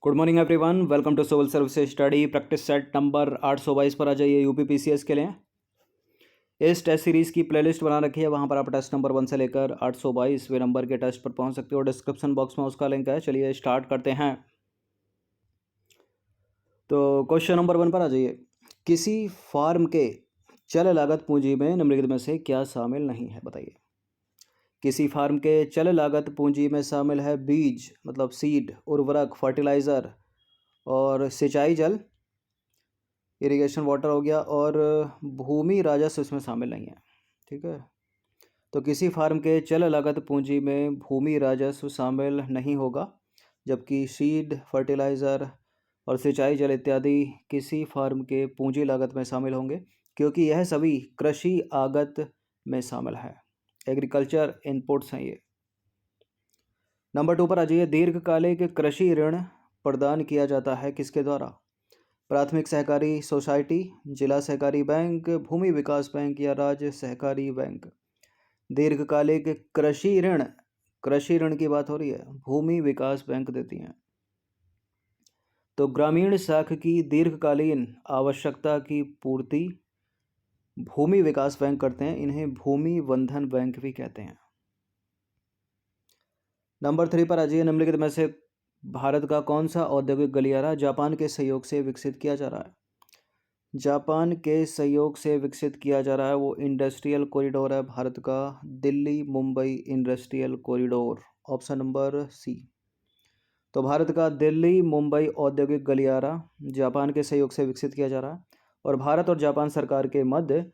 Good morning everyone, welcome to civil service study practice set number 822 पर आ जाइए। UPPCS के लिए इस टेस्ट सीरीज़ की प्लेलिस्ट बना रखी है, वहाँ पर आप टेस्ट नंबर 1 से लेकर 822वें नंबर के टेस्ट पर पहुँच सकते हो। डिस्क्रिप्शन बॉक्स में उसका लिंक है। चलिए स्टार्ट करते हैं। तो क्वेश्चन नंबर 1 पर आ जाइए। किसी फार्म के चल लागत पूंजी में निम्नलिखित में से क्या शामिल नहीं है, बताइए। किसी फार्म के चल लागत पूंजी में शामिल है बीज मतलब सीड, उर्वरक, फर्टिलाइज़र और सिंचाई जल, इरिगेशन वाटर हो गया, और भूमि राजस्व इसमें शामिल नहीं है। ठीक है, तो किसी फार्म के चल लागत पूंजी में भूमि राजस्व शामिल नहीं होगा, जबकि सीड, फर्टिलाइज़र और सिंचाई जल इत्यादि किसी फार्म के पूंजी लागत में शामिल होंगे, क्योंकि यह सभी कृषि आगत में शामिल है। एग्रीकल्चर इनपुट्स हैं ये। नंबर 2 पर आ जाइए। दीर्घकालिक कृषि ऋण प्रदान किया जाता है किसके द्वारा? प्राथमिक सहकारी सोसाइटी, जिला सहकारी बैंक, भूमि विकास बैंक या राज्य सहकारी बैंक। दीर्घकालिक कृषि ऋण की बात हो रही है, भूमि विकास बैंक देती हैं। तो ग्रामीण साख की दीर्घकालीन आवश्यकता की पूर्ति भूमि विकास बैंक करते हैं, इन्हें भूमि बंधन बैंक भी कहते हैं। नंबर 3 पर आ जाइए। निम्नलिखित में से भारत का कौन सा औद्योगिक गलियारा जापान के सहयोग से विकसित किया जा रहा है? जापान के सहयोग से विकसित किया जा रहा है वो इंडस्ट्रियल कॉरिडोर है भारत का, Delhi Mumbai industrial corridor, option number C. तो भारत का दिल्ली मुंबई औद्योगिक गलियारा जापान के सहयोग से विकसित किया जा रहा है, और भारत और जापान सरकार के मध्य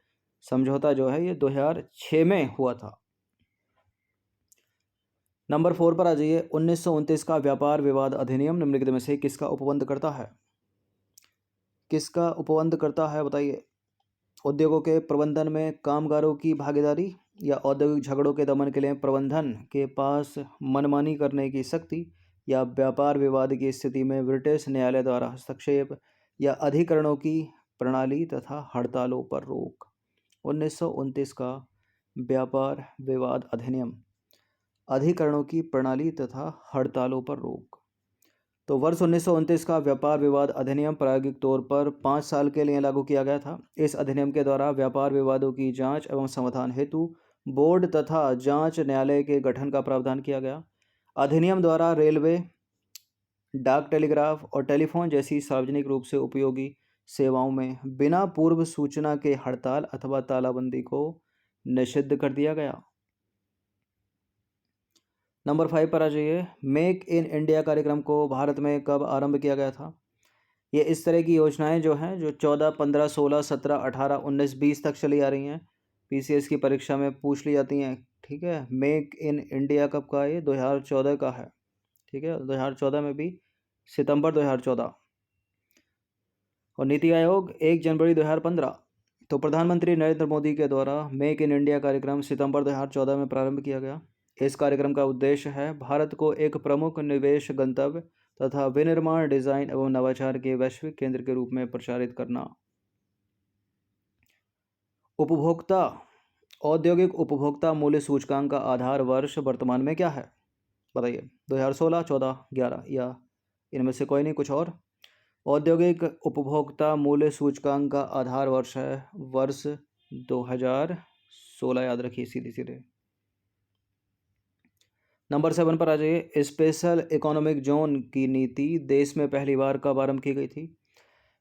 समझौता जो है ये 2006 में हुआ था। नंबर 4 पर आ जाइए। 1929 का व्यापार विवाद अधिनियम निम्नलिखित में से किसका उपबंध करता है? किसका उपबंध करता है, बताइए। उद्योगों के प्रबंधन में कामगारों की भागीदारी, या औद्योगिक झगड़ों के दमन के लिए प्रबंधन के पास मनमानी करने की शक्ति, या व्यापार विवाद की स्थिति में ब्रिटिश न्यायालय द्वारा हस्तक्षेप, या अधिकरणों की प्रणाली तथा हड़तालों पर रोक। 1929 का व्यापार विवाद अधिनियम, अधिकरणों की प्रणाली तथा हड़तालों पर रोक। तो वर्ष 1929 का व्यापार विवाद अधिनियम प्रायोगिक तौर पर 5 साल के लिए लागू किया गया था। इस अधिनियम के द्वारा व्यापार विवादों की जांच एवं समाधान हेतु बोर्ड तथा जांच न्यायालय के गठन का प्रावधान किया गया। अधिनियम द्वारा रेलवे, डाक टेलीग्राफ और टेलीफोन जैसी सार्वजनिक रूप से उपयोगी सेवाओं में बिना पूर्व सूचना के हड़ताल अथवा तालाबंदी को निषिद्ध कर दिया गया। नंबर 5 पर आ जाइए। मेक इन इंडिया कार्यक्रम को भारत में कब आरंभ किया गया था? ये इस तरह की योजनाएं जो हैं जो 14, 15, 16, 17, 18, 19, 20 तक चली आ रही हैं, पीसीएस की परीक्षा में पूछ ली जाती हैं। ठीक है, मेक इन इंडिया कब का है? ये 2014 का है। ठीक है, 2014 में भी सितंबर 2014। और नीति आयोग 1 जनवरी 2015। तो प्रधानमंत्री नरेंद्र मोदी के द्वारा मेक इन इंडिया कार्यक्रम सितंबर 2014 में प्रारंभ किया गया। इस कार्यक्रम का उद्देश्य है भारत को एक प्रमुख निवेश गंतव्य तथा विनिर्माण, डिजाइन एवं नवाचार के वैश्विक केंद्र के रूप में प्रचारित करना। उपभोक्ता औद्योगिक उपभोक्ता मूल्य सूचकांक का आधार वर्ष वर्तमान में क्या है, बताइए। 2016, 14, 11 या इनमें से कोई नहीं, कुछ और। औद्योगिक उपभोक्ता मूल्य सूचकांक का आधार वर्ष है वर्ष 2016, याद रखिए सीधे सीधे। नंबर 7 पर आ जाइए। स्पेशल इकोनॉमिक जोन की नीति देश में पहली बार कब आरंभ की गई थी?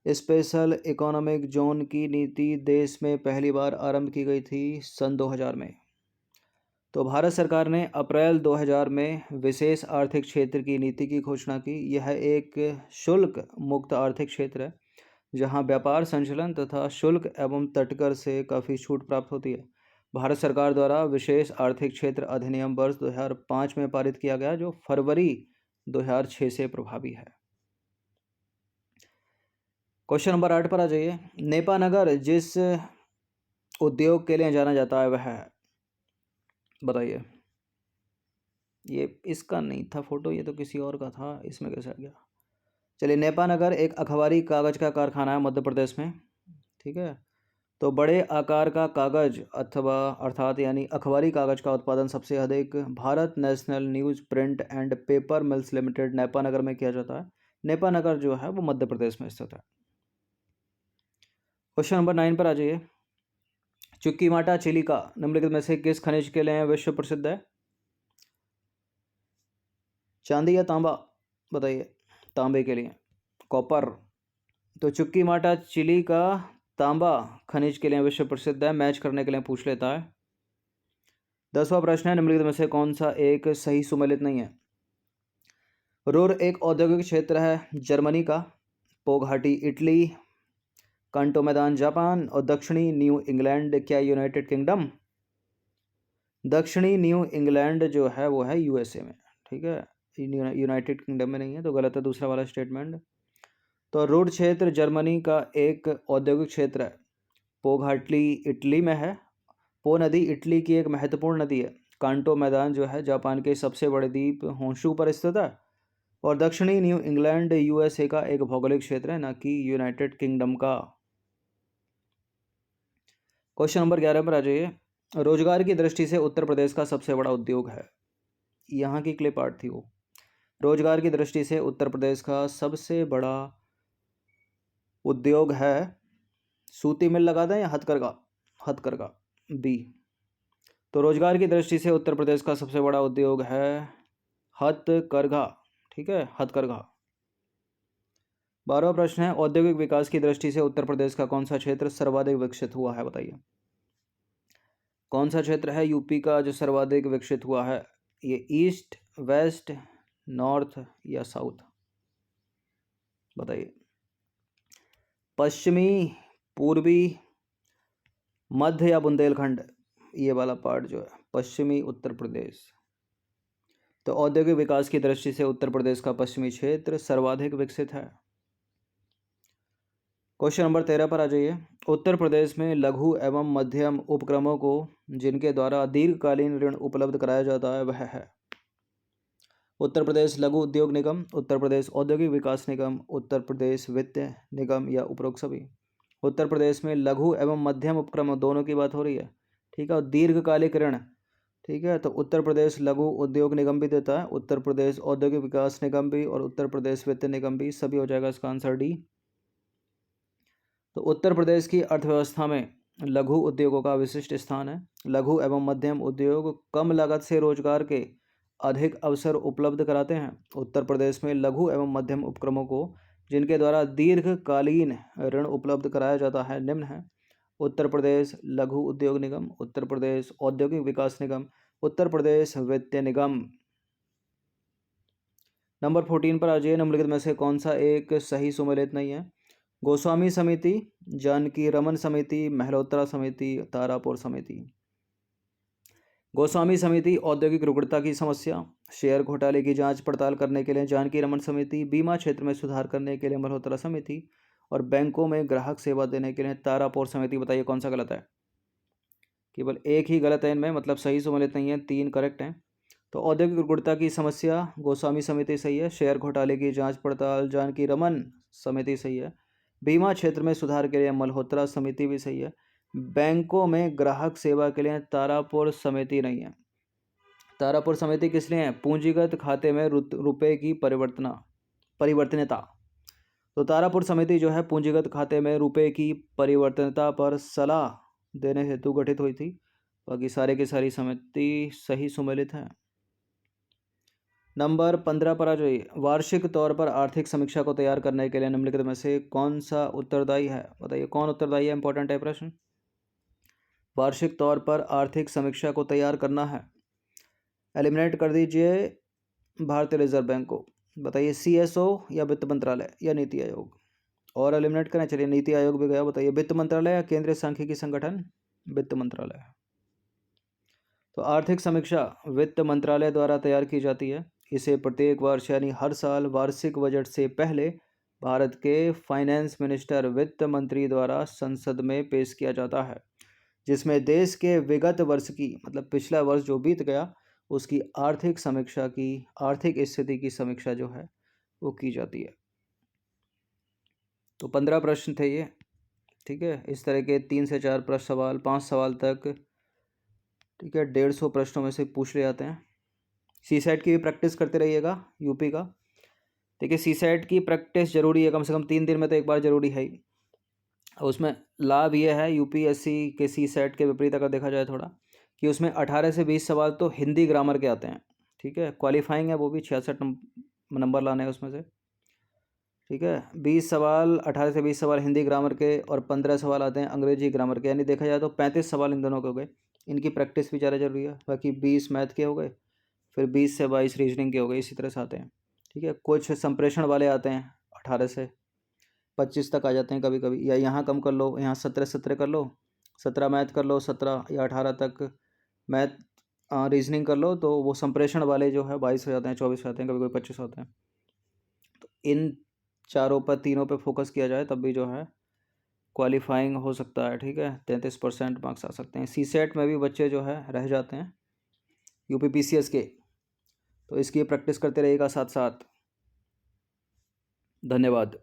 स्पेशल इकोनॉमिक जोन की नीति देश में पहली बार आरंभ की गई थी सन 2000 में। तो भारत सरकार ने अप्रैल 2000 में विशेष आर्थिक क्षेत्र की नीति की घोषणा की। यह एक शुल्क मुक्त आर्थिक क्षेत्र है, जहां व्यापार संचालन तथा शुल्क एवं तटकर से काफ़ी छूट प्राप्त होती है। भारत सरकार द्वारा विशेष आर्थिक क्षेत्र अधिनियम वर्ष 2005 में पारित किया गया, जो फरवरी 2006 से प्रभावी है। क्वेश्चन नंबर 8 पर आ जाइए। नेपानगर जिस उद्योग के लिए जाना जाता है वह है, बताइए। ये इसका नहीं था फोटो, ये तो किसी और का था, इसमें कैसे आ गया? चलिए, नेपानगर एक अखबारी कागज का कारखाना है मध्य प्रदेश में। ठीक है, तो बड़े आकार का कागज अथवा अर्थात यानी अखबारी कागज का उत्पादन सबसे अधिक Bharat national news print and paper mills limited Nepanagar में किया जाता है। नेपानगर जो है वो मध्य प्रदेश में स्थित है। क्वेश्चन नंबर 9 पर आ जाइए। चुक्कीमाटा चिलिका निम्नलिखित में से किस खनिज के लिए विश्व प्रसिद्ध है? चांदी या तांबा? बताइए। तांबे के लिए, कॉपर। तो चुक्कीमाटा चिली का तांबा खनिज के लिए विश्व प्रसिद्ध है, मैच करने के लिए पूछ लेता है। 10वां प्रश्न है, निम्नलिखित में से कौन सा एक सही सुमेलित नहीं है? रुर एक औद्योगिक क्षेत्र है जर्मनी का, पो घाटी इटली, कांटो मैदान जापान और दक्षिणी न्यू इंग्लैंड क्या यूनाइटेड किंगडम? दक्षिणी न्यू इंग्लैंड जो है वो है यूएसए में, ठीक है, यूनाइटेड किंगडम में नहीं है, तो गलत है दूसरा वाला स्टेटमेंट। तो रुर क्षेत्र जर्मनी का एक औद्योगिक क्षेत्र है, पो घाटी इटली में है, पो नदी इटली की एक महत्वपूर्ण नदी है, कांटो मैदान जो है जापान के सबसे बड़े द्वीप होंशु पर स्थित है, और दक्षिणी न्यू इंग्लैंड यूएसए का एक भौगोलिक क्षेत्र है, ना कि यूनाइटेड किंगडम का। क्वेश्चन नंबर 11 पर आ जाइए। रोजगार की दृष्टि से उत्तर प्रदेश का सबसे बड़ा उद्योग है, यहाँ की क्लिप आर्ट थी वो। रोजगार की दृष्टि से उत्तर प्रदेश का सबसे बड़ा उद्योग है, सूती मिल लगा दें या हथकरघा? हथकरघा, बी। तो रोजगार की दृष्टि से उत्तर प्रदेश का सबसे बड़ा उद्योग है हथकरघा, ठीक है, हथकरघा। 12वां प्रश्न है, औद्योगिक विकास की दृष्टि से उत्तर प्रदेश का कौन सा क्षेत्र सर्वाधिक विकसित हुआ है? बताइए। कौन सा क्षेत्र है यूपी का जो सर्वाधिक विकसित हुआ है? ये ईस्ट, वेस्ट, नॉर्थ या साउथ? बताइए। पश्चिमी, पूर्वी, मध्य या बुंदेलखंड? ये वाला पार्ट जो है पश्चिमी उत्तर प्रदेश। तो औद्योगिक विकास की दृष्टि से उत्तर प्रदेश का पश्चिमी क्षेत्र सर्वाधिक विकसित है। क्वेश्चन नंबर 13 पर आ जाइए। उत्तर प्रदेश में लघु एवं मध्यम उपक्रमों को जिनके द्वारा दीर्घकालीन ऋण उपलब्ध कराया जाता है वह है? उत्तर प्रदेश लघु उद्योग निगम, उत्तर प्रदेश औद्योगिक विकास निगम, उत्तर प्रदेश वित्त निगम या उपरोक्त सभी? उत्तर प्रदेश में लघु एवं मध्यम उपक्रम दोनों की बात हो रही है, ठीक है, और दीर्घकालिक ऋण, ठीक है, तो उत्तर प्रदेश लघु उद्योग निगम भी देता है, उत्तर प्रदेश औद्योगिक विकास निगम भी और उत्तर प्रदेश वित्त निगम भी, सभी हो जाएगा इसका आंसर डी। तो उत्तर प्रदेश की अर्थव्यवस्था में लघु उद्योगों का विशिष्ट स्थान है। लघु एवं मध्यम उद्योग कम लागत से रोजगार के अधिक अवसर उपलब्ध कराते हैं। उत्तर प्रदेश में लघु एवं मध्यम उपक्रमों को जिनके द्वारा दीर्घकालीन ऋण उपलब्ध कराया जाता है निम्न है: उत्तर प्रदेश लघु उद्योग निगम, उत्तर प्रदेश औद्योगिक विकास निगम, उत्तर प्रदेश वित्त निगम। नंबर 14 पर आ जाइए। निम्नलिखित में से कौन सा एक सही सुमेलित नहीं है? गोस्वामी समिति, जानकी रमन समिति, मेहरोत्रा समिति, तारापुर समिति? गोस्वामी समिति औद्योगिक रुग्णता की समस्या, शेयर घोटाले की जांच पड़ताल करने के लिए जानकी रमन समिति, बीमा क्षेत्र में सुधार करने के लिए मल्होत्रा समिति, और बैंकों में ग्राहक सेवा देने के लिए तारापुर समिति। बताइए कौन सा गलत है? केवल एक ही गलत है इनमें, मतलब सही सुमेलित नहीं है, 3 करेक्ट हैं। तो औद्योगिक रुग्णता की समस्या गोस्वामी समिति सही है, शेयर घोटाले की जांच पड़ताल जानकी रमन समिति सही है, बीमा क्षेत्र में सुधार के लिए मल्होत्रा समिति भी सही है, बैंकों में ग्राहक सेवा के लिए तारापुर समिति नहीं है। तारापुर समिति किस लिए है? पूंजीगत खाते में रुपए की परिवर्तनता। तो तारापुर समिति जो है पूंजीगत खाते में रुपए की परिवर्तनता पर सलाह देने हेतु गठित हुई थी। बाकी सारे की सारी समिति सही सुमेलित है। नंबर 15 पर आ जाइए। वार्षिक तौर पर आर्थिक समीक्षा को तैयार करने के लिए निम्नलिखित में से कौन सा उत्तरदायी है? बताइए कौन उत्तरदायी है, इंपॉर्टेंट है प्रश्न। वार्षिक तौर पर आर्थिक समीक्षा को तैयार करना है, एलिमिनेट कर दीजिए भारतीय रिजर्व बैंक को। बताइए सीएसओ या वित्त मंत्रालय या नीति आयोग? और एलिमिनेट करें, चलिए नीति आयोग भी गया। बताइए वित्त मंत्रालय या केंद्रीय सांख्यिकी संगठन? वित्त मंत्रालय। तो आर्थिक समीक्षा वित्त मंत्रालय द्वारा तैयार की जाती है। इसे प्रत्येक वर्ष यानी हर साल वार्षिक बजट से पहले भारत के फाइनेंस मिनिस्टर वित्त मंत्री द्वारा संसद में पेश किया जाता है, जिसमें देश के विगत वर्ष की, मतलब पिछला वर्ष जो बीत गया उसकी आर्थिक समीक्षा की, आर्थिक स्थिति की समीक्षा जो है वो की जाती है। तो 15 प्रश्न थे ये, ठीक है। इस तरह के 3 से 4 प्रश्न सवाल, 5 सवाल तक, ठीक है, 150 प्रश्नों में से पूछ ले जाते हैं। सीसेट की भी प्रैक्टिस करते रहिएगा यूपी का। देखिए सीसेट की प्रैक्टिस ज़रूरी है, कम से कम 3 दिन में तो एक बार ज़रूरी है ही। उसमें लाभ ये है यूपीएससी के सीसेट के विपरीत अगर देखा जाए थोड़ा, कि उसमें 18 से 20 सवाल तो हिंदी ग्रामर के आते हैं। ठीक है, क्वालिफाइंग है वो भी 66 नंबर लाने हैं उसमें से। ठीक है, 20 सवाल, 18 से 20 सवाल हिंदी ग्रामर के और 15 सवाल आते हैं अंग्रेजी ग्रामर के, यानी देखा जाए तो 35 सवाल इन दोनों के हो गए। इनकी प्रैक्टिस भी ज़्यादा जरूरी है। बाकी 20 मैथ के हो गए, फिर 20 से 22 रीजनिंग के हो गए, इसी तरह से आते हैं। ठीक है, कुछ संप्रेषण वाले आते हैं 18 से 25 तक आ जाते हैं कभी कभी, या यहाँ कम कर लो, यहाँ 17 कर लो, 17 मैथ कर लो, 17 या 18 तक मैथ रीजनिंग कर लो, तो वो संप्रेषण वाले जो है 22 हो जाते हैं, 24 हो जाते हैं, कभी कभी 25 होते हैं। तो इन चारों पर, तीनों पे फोकस किया जाए तब भी जो है क्वालिफाइंग हो सकता है। ठीक है, 33% मार्क्स आ सकते हैं। सी सेट में भी बच्चे जो है रह जाते हैं यूपी पीसीएस के, तो इसकी प्रैक्टिस करते रहिएगा साथ साथ। धन्यवाद।